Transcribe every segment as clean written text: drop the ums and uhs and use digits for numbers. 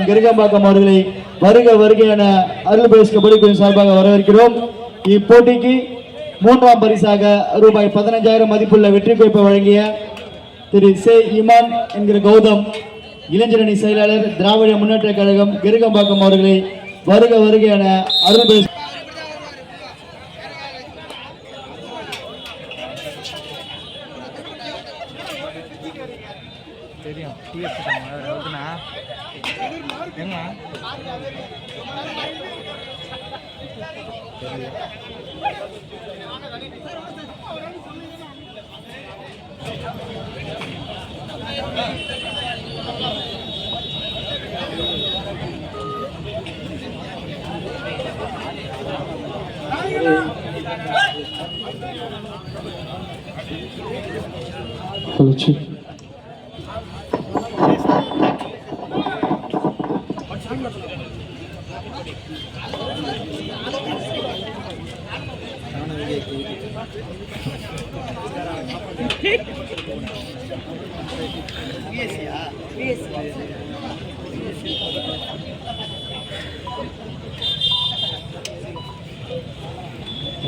கிருகம்பாக்கம் அவர்களை வருக வருக என அருள் பேஸ் கபடி குழு சார்பாக வரவேற்கிறோம். இப்போட்டிக்கு மூன்றாம் பரிசாக ரூபாய் 15,000 மதிப்புள்ள வெற்றி கோப்பை வழங்கிய திரு சே இமான் என்கிற கௌதம் இளைஞரணி செயலாளர் திராவிட முன்னேற்ற கழகம் கிருகம்பாக்கம் அவர்களை வருக வருக என அருள் பேஸ்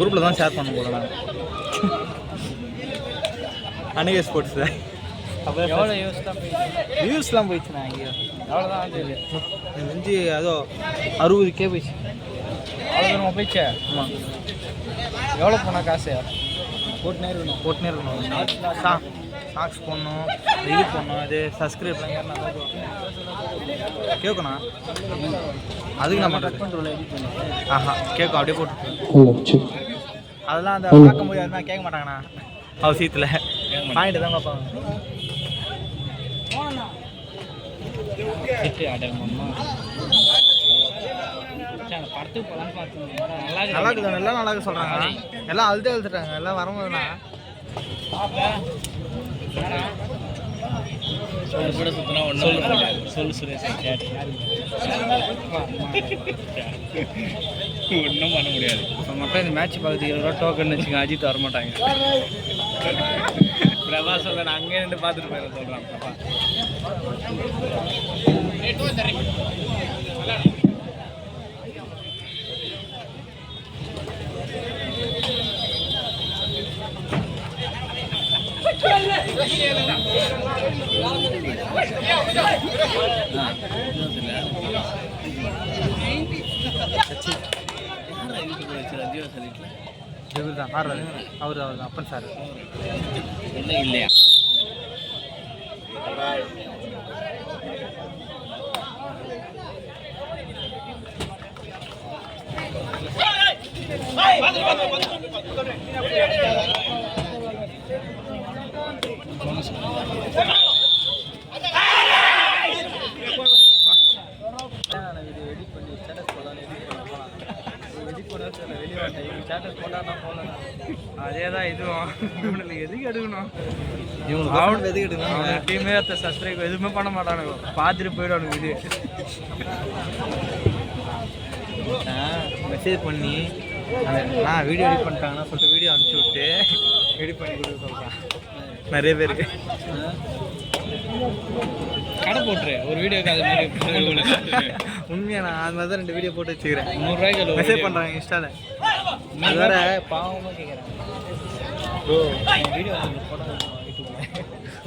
குரூப்ல தான் ஷேர் பண்ண போல அன்னைக்கு ஸ்போர்ட்ஸ் எவ்வளோ வியூஸ்லாம் போயிடுச்சுண்ணா ஐயோ எவ்வளோதான் செஞ்சு அதோ 60K போயிடுச்சு அவ்வளோ தூரம் போயிடுச்சே. ஆமாம் எவ்வளோ போனால் காசு போட்டுனே இருக்கணும் சாக்ஸ் போடணும் இது போடணும் இது சப்ஸ்கிரைப்லாம் கேட்கணும் அதுக்கு நான் பண்ணுறது ஆஹா கேட்கும் அப்படியே போட்டு அதெல்லாம் அந்த பார்க்கும்போது யாருமே கேட்க மாட்டாங்கண்ணா அவசியத்தில் பாயிண்ட் தான் பார்ப்பாங்க. நல்லா இருக்குது எல்லாம் நல்லா இருக்கு சொல்கிறாங்க எல்லாம் அழுதே எழுத்துட்டாங்க எல்லாம் வரும்போதுண்ணா கூட சுத்தினா ஒன்றும் சொல்லு சுரேஷ் ஒன்றும் பண்ண முடியாது. மக்கள் இந்த மேட்ச் பார்க்குறது 20 ரூபா டோக்கன் வச்சுங்க அஜித் வரமாட்டாங்க. பிரபா சொல்ல நான் அங்கே நின்று பார்த்துட்டு போயிட சொல்கிறான் பிரபா. அவர் அப்பன் சார் இல்லையா அதேதான் இதுவும் இவனுக்கு எதுக்கு எடுக்கணும் இவங்களுக்கு எதுக்கு எடுக்கணும் டீமே சப்ஸ்கிரைப் எதுவுமே பண்ண மாட்டானுங்க பார்த்துட்டு போயிடுவானுங்க. இது மெசேஜ் பண்ணி நான் வீடியோ எடிட் பண்ணிட்டாங்கன்னா சொல்லிட்டு வீடியோ அனுப்பிச்சி விட்டு எடிட் பண்ணி கொடுக்க சொல்கிறேன் நிறைய பேருக்கு. கடை போட்டுரு ஒரு வீடியோக்கு அது மாதிரி உண்மையாக நான் அது மாதிரி தான் 2 வீடியோ போட்டு வச்சுக்கிறேன். 100 ரூபாய்க்கு மெசேஜ் பண்ணுறாங்க இன்ஸ்டாவில். அது வேற பாவமாக கேட்குறேன் ப்ரோ வீடியோ போட்டோ யூடியூப்ல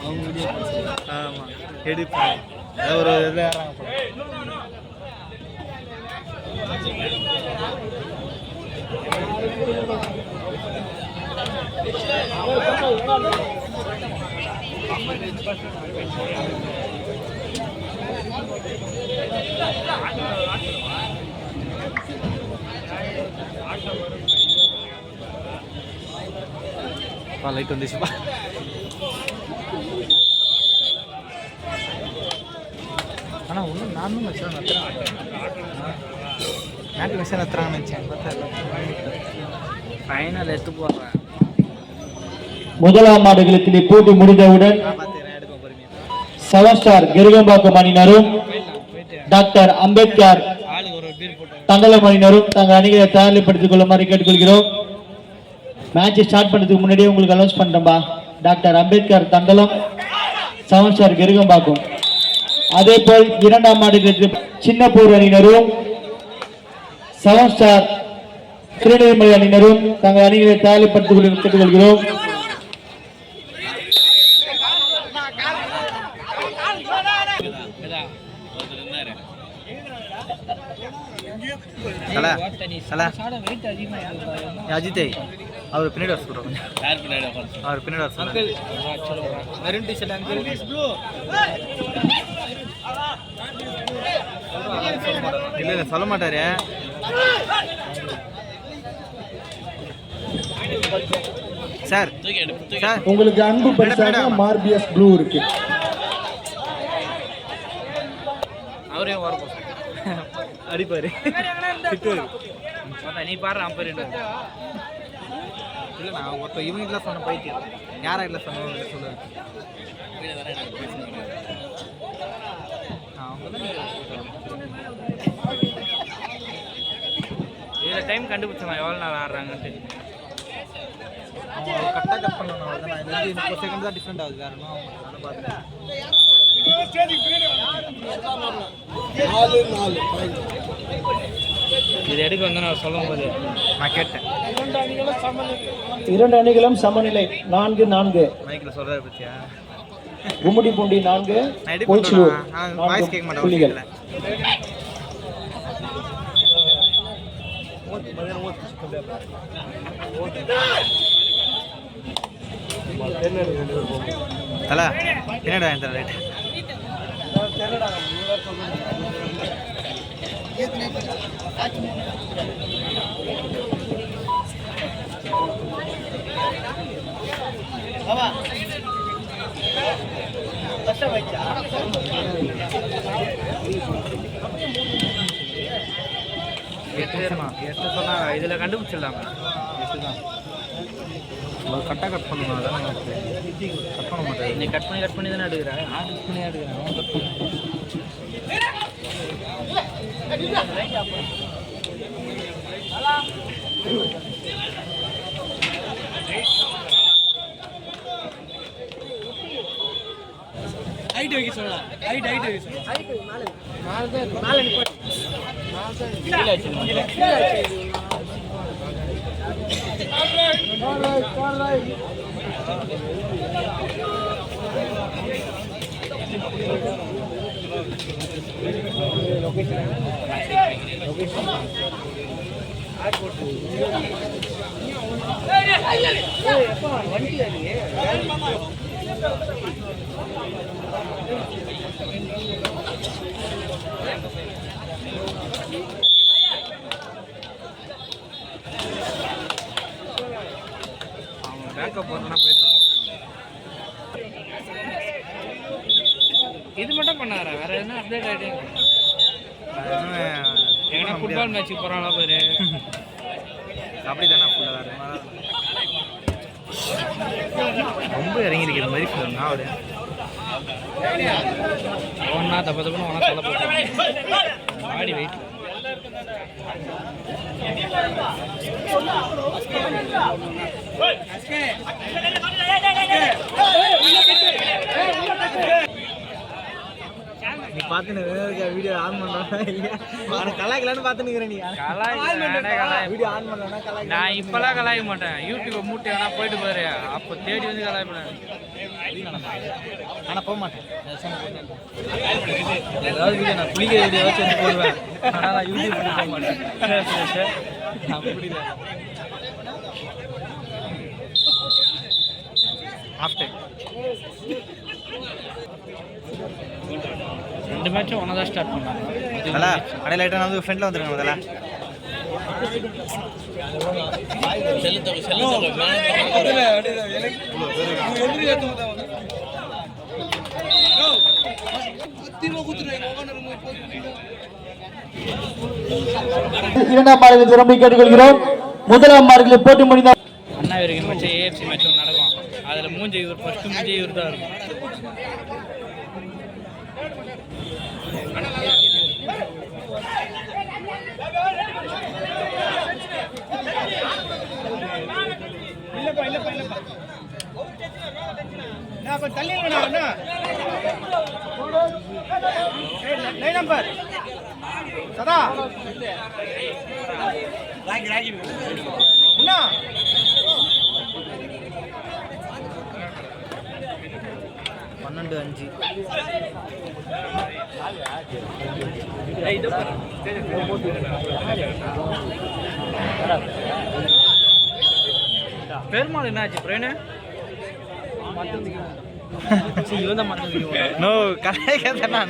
அவங்க வீடியோ ஆமாம் எடிட் பண்ணி ஒரு இதில் ஏறாங்க லைட் வந்துச்சுப்பா. ஆனால் ஒன்றும் நானும் மெசேஜ் நத்துறேன் நாட்டு மெசேஜ் நத்துறாங்கன்னு நினச்சேன். ஃபைனல் எடுத்து போடுறேன். முதலாம் ஆடுகளத்தில் போட்டி முடிந்தவுடன் பார்த்துக்கிறேன் எடுக்க போகிறீங்க. செவன் ஸ்டார் கிருகம்பாக்கம் அணியினரும் டாக்டர் அம்பேத்கர் ஆளுக்கு ஒரு பீர் போட்டு தண்டலம் அணியினரும் தங்கள் அணிகளை தயார்படுத்திக் கொள்ளுமாறு கேட்டுக்கொள்கிறோம். மேட்ச் ஸ்டார்ட் பண்ணதுக்கு முன்னாடியே உங்களுக்கு அனௌன்ஸ் பண்றேன்பா. Doctor Ambedkar Thandalam, seven star Kirugambakkam. அதே போல் இரண்டாம் ஆடுகளுக்கு சின்னப்பூர் அணியினரும் செவன் ஸ்டார் திருநெல்வேலி அணியினரும் தங்கள் அணிகளை தயார்படுத்திக் கேட்டுக்கொள்கிறோம். அஜித்தை அவர் பின்னாடி வர சொல்றோம். அவர் பின்னாடி வர சொல்றேன். Maroon T-shirt uncle. இல்ல சொல்ல மாட்டாரு. சார் சார் உங்களுக்கு அன்பு பரிசாக மார்பியஸ் ப்ளூ இருக்கு. அவரே வரப்போ அடிப்பாரு. நீ பாரு அம்பர் இல்லை, நான் ஒருத்தர் இவங்க சொன்ன பைத்தியம் யாரா இல்லை சொன்ன சொல்லுவேன். இதில் டைம் கண்டுபிடிச்சேன் எவ்வளோ நேரம் ஆடுறாங்கன்ட்டு. கரெக்டாக கட் பண்ணணும். நான் 30 செகண்ட் தான் டிஃப்ரெண்ட் ஆகுது. வேற ஒன்றும் பார்த்தேன். இது எடுக்க வந்து நான் சொல்லும் போது நான் கேட்டேன். இரண்டு அணிகளும் சமநிலை 4-4. மைக்கில் சொல்ற பத்தியா கும்முடி பூண்டி 4 வாய்ஸ் கேட்க மாட்டேன். தல என்னடா இந்த ரைட் எட்டு சொன்னா இதில் கண்டுபிடிச்சிடலாமா? எட்டு தான் கரெக்டாக கட் பண்ணணும். அதான் கட் பண்ண மாட்டேன். நீ கட் பண்ணி தானே எடுக்கிறேன். நான் கட் பண்ணி எடுக்கிறேன். அவன் கட் பண்ணி ஹைட் வைக்க சொல்லலாம். ஹைட் வைக்க சொல்லலாம். பேக்கப் போறதுனா போயிட்டு இது மட்டும் பண்ணாரா? வேற என்ன அப்டேட் ஆயிட்டீங்க? எங்கன்னா ஃபுட்பால் மேட்ச்சுக்கு போறாங்களா பாரு. அப்படி தானே ஃபுல்லாக ரொம்ப இறங்கிருக்கிற மாதிரி சொல்லுங்க. அவரு ஒன்றா தப்பு தப்புன்னு ஒன்றா சொல்ல போட்டோம். பாடி வெயிட் நீ பார்த்து வீடியோ ஆன் பண்ணலாம் இல்லையா? கலாய்க்கலான்னு பார்த்து நிற்கிறேன். நீ வீடியோ ஆன் பண்ணலாம். நான் இப்பெல்லாம் கலாய்க்க மாட்டேன். யூடியூப் மூட்டை வேணா போயிட்டு பாரு. அப்போ தேடி வந்து கலாய்ப்பேன். ஆனால் போக மாட்டேன். ஏதாவது வீடியோ நான் குளிக்கிற வீடியோ வச்சு வந்து போடுவேன். ஆனால் நான் யூடியூப் போக மாட்டேன். அப்படி இல்லை. ஆஃப்டர் ரெண்டு மேட்சும் ஒன்றா தான் ஸ்டார்ட் பண்ணாங்க. அடையில லைட்டாக வந்து ஃப்ரெண்டில் வந்துருங்க முதல்ல. இரண்டாம் மாடுகளை திரும்பி கேட்டுக்கொள்கிறோம். முதலாம் மாடுகளை போட்டி முடிந்த அண்ணாவிற்கு மேட்ச் ஏஎஃப்சி மேட்ச் நடக்கும். அதில் மூஞ்சி இவர் ஃபர்ஸ்ட் மூஞ்சி இவர் தான் இருக்கும். நம்பர் சதா முன்னா 12-5 பெருமாள் என்னாச்சு பிரேனு நோ கலாய்க்காதண்ணா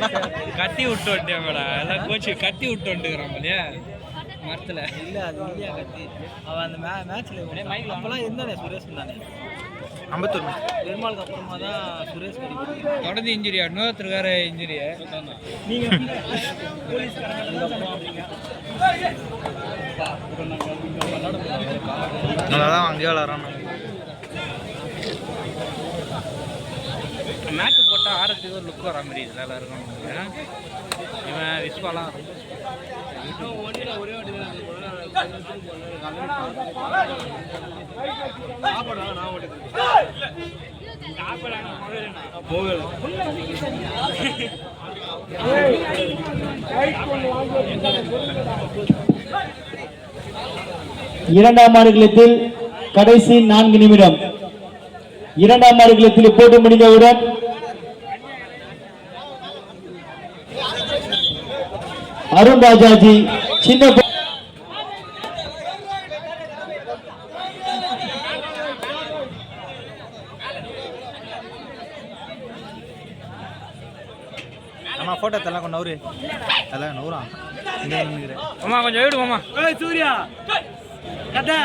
கட்டி விட்டு வந்துட்டேன்டா எல்லாம் கோச்சு கட்டி விட்டு வந்துக்கிறான் இல்லையா மரத்தில் இல்லை அது இல்லையா கத்தி அவன் அந்த மேட்ச்சில் அப்போல்லாம் இருந்தானே சுரேஷ் இருந்தானே அம்பத்தூர் பெருமாளுக்கு அப்புறமா தான் சுரேஷ் தொடர்ந்து இன்ஜுரியா இன்னொருத்தர் வேற இன்ஜுரியா அதான் அங்கேயே விளாட்றான் மேட்டு போட்டால் ஆரத்துக்கு ஒரு லுக் வர மாதிரி இதில் எல்லாருக்கும் இவன் விஸ்வாலாம் இரண்டாம் ஆடுகளத்தில் கடைசி 4 நிமிடம். இரண்டாம் ஆடுகளத்தில் போட்டு முடிந்தவுடன் அருண் ராஜாஜி சின்ன அம்மா ஃபோட்டோ தரலாம் கொஞ்சம் நவுரு தரலாம் நவுரா இங்கே நிற்கிறேன் அம்மா கொஞ்சம் வீடு மாமா சூர்யா கட்டா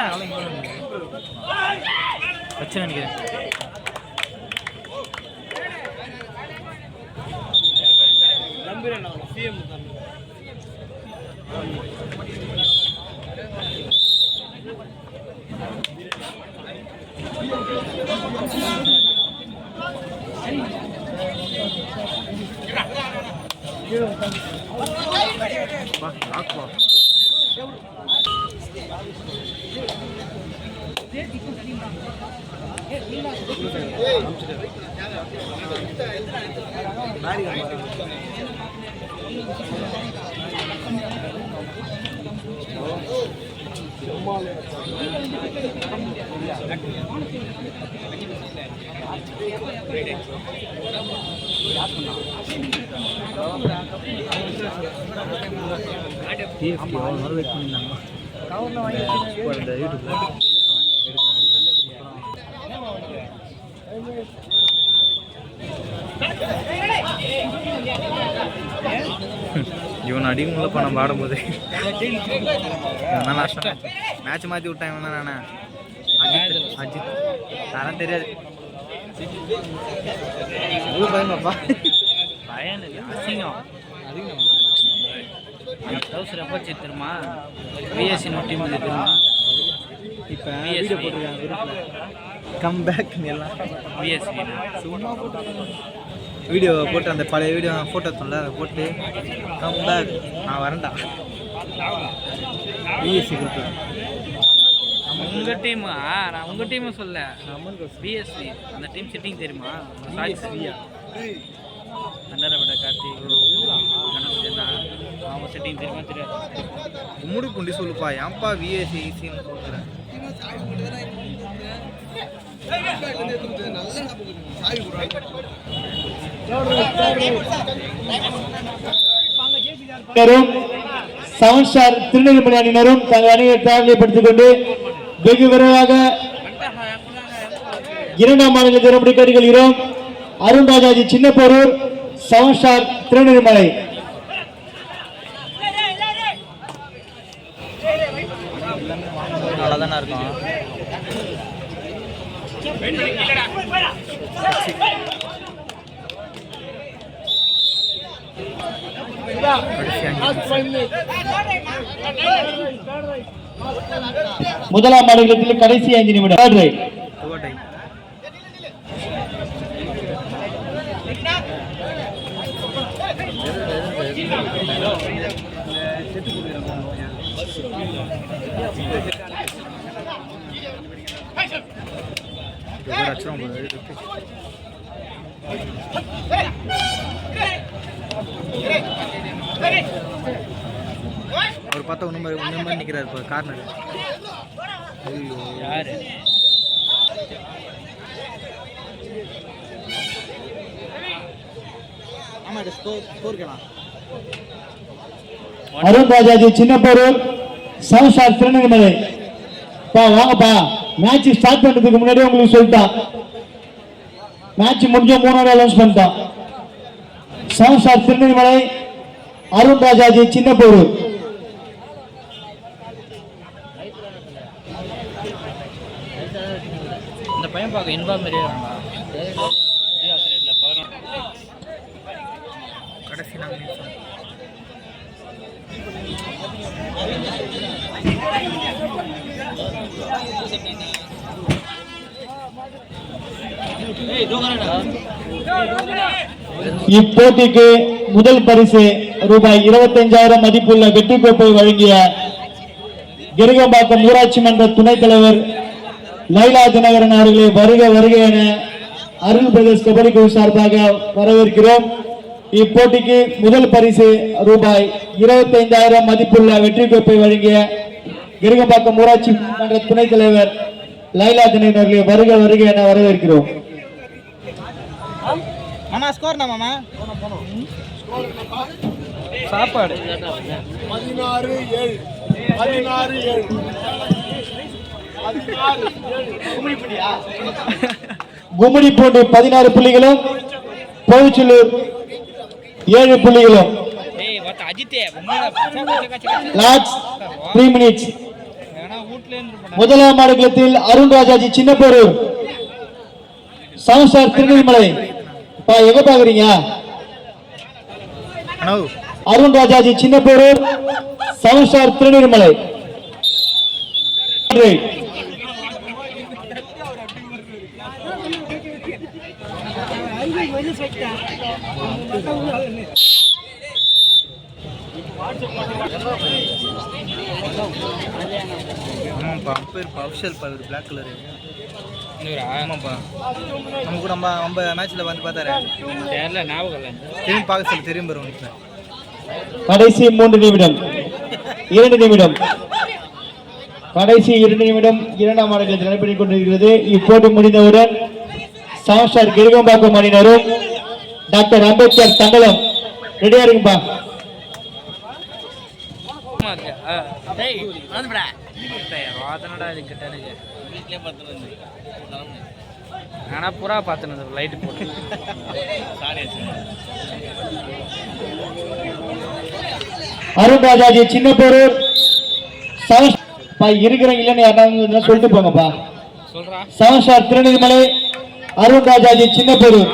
வச்சு நினைக்கிறேன் சிஎம் டிஎஃப்டி அவ்வளோ நேரம் வெயிட் பண்ணியிருந்தாங்க இந்த யூடியூப்ல இவன் அடிமுள்ளப்பா நம்ம ஆடும்போது மேட்ச் மாற்றி விட்டான் இவன் தான் நானே அஜித் தரம் தெரியாது எவ்வளோ பயமாப்பா பையன் அசிங்கம் டவுசர் எப்போ தெரியுமா பிஎஸ்சி நோ டீம் தெரியுமா இப்போ வீடியோ போட்டிருக்காங்க கம் பேக் எல்லாம் பிஎஸ்சி சும்மா போட்டு வீடியோ போட்டு அந்த பழைய வீடியோ ஃபோட்டோ எடுத்தோம்ல அதை போட்டு கம் பேக் நான் வரேன்டா பிஎஸ்சி குரூப் உங்கள் டீமா நான் உங்கள் டீமை சொல்ல பிஎஸ்சி அந்த டீம் செட்டிங் தெரியுமா சாய் சரியா அண்டரபட கார்த்திக் கணபதினா அவங்க செட்டிங் தெரியுமா தெரியாது முடி புண்டி சொல்லுப்பா ஏன்ப்பா விஎஸ்சி ஈஸின்னு சொல்கிறேன் செவன் ஸ்டார் திருநெல்வேலி அணியினரும் தங்கள் அணியை தயார்நிலைப்படுத்திக் கொண்டு வெகு விரைவாக இரண்டாம் மாநில திறப்படி கேட்டுக்கொள்கிறோம். Arun Rajaji Chinnaporur, seven star Tirunelveli. நல்லா தானே இருக்கும். முதலாம் ஆடுகளத்தில் கடைசி 5 நிமிடம். அச்சுரம் அவர் பார்த்தா ஒன்று மாதிரி நிற்கிறாரு இப்போ கார்னர். யாரு ஆமாம் இது ஸ்கோர் கேலாம். அருண் ராஜாஜி சின்னப்போரூர் சவுசார் திருநெல்வேலி. பா வாங்கப்பா, மேட்ச் ஸ்டார்ட் பண்றதுக்கு முன்னாடி உங்களுக்கு சொல்லிட்டான், மேட்ச் முடிஞ்ச 3 அனௌன்ஸ் பண்ணிட்டான். சவுசார் திருநெல்வேலி அருண் ராஜாஜி சின்னப்போரூர். இந்த பையன் பார்க்க இன்பா மாதிரியே கடைசி நாங்கள் இப்போட்டிக்கு முதல் பரிசு ரூபாய் 25,000 மதிப்புள்ள வெற்றி கோப்பை வழங்கிய கிருகம்பாக்கம் ஊராட்சி மன்ற துணைத் தலைவர் லைலா தினகரன் அவர்களை வருக வருக என அருள் பிரதேஷ் கபடி குழு சார்பாக வரவேற்கிறோம். இப்போட்டிக்கு முதல் பரிசு ரூபாய் 25,000 மதிப்புள்ள வெற்றி கோப்பை வழங்கிய கிருகம்பாக்கம் ஊராட்சி மன்ற துணைத் தலைவர் லைலா தினகரன் அவர்களை வருக வருக என வரவேற்கிறோம். மாமா ஸ்கோர் தான் மாமா. சாப்பாடு 16-7 கும்மிடிப்பூண்டி 16 புள்ளிகளும், பொதுச்செல்லூர் 7 புள்ளிகளும். ஏய் வட்ட அஜித்தே லாஸ்ட் 3 மினிட்ஸ். வீட்ல இருந்து முதலாம் ஆடுகளத்தில் அருண் ராஜாஜி சின்னப்போரூர் சவுசார் திருநெல்வேலி. பா எங்க பாக்குறீங்க? அருண் ராஜாஜி சின்னப்போரூர் சவுசார் திருநெல்வேலி. ஆமாப்பா அம்பேர் அஃபிஷியல் பவர் பிளாக் கலரு. ஆமாப்பா நம்ம கூட நம்ம மேட்ச்சில் வந்து பார்த்தாரு. தெரியல ஞாபகம் இல்லை. திரும்பி பார்க்க சொல்லி தெரியும் பெறும். கடைசி 3 நிமிடம், 2 நிமிடம், கடைசி 2 நிமிடம் இரண்டாம் ஆடுகளத்தில் நடைபெற்றுக் கொண்டிருக்கிறது. இப்போட்டி முடிந்தவுடன் சவுசார் கிருகம்பாக்கம் அணியினரும் டாக்டர் அம்பேத்கர் தண்டலம் ரெடியா இருக்குப்பா. ஆனா புறா பார்த்துனது லைட் போட்டு அருண் ராஜாஜி சின்னப்போரூர் இருக்கிறவங்க இல்லைன்னு யாராவது சொல்லிட்டு போங்கப்பா. சொல்றா சவுசார் திருநெல்வேலி அருண் ராஜாஜி சின்னப்போரூர்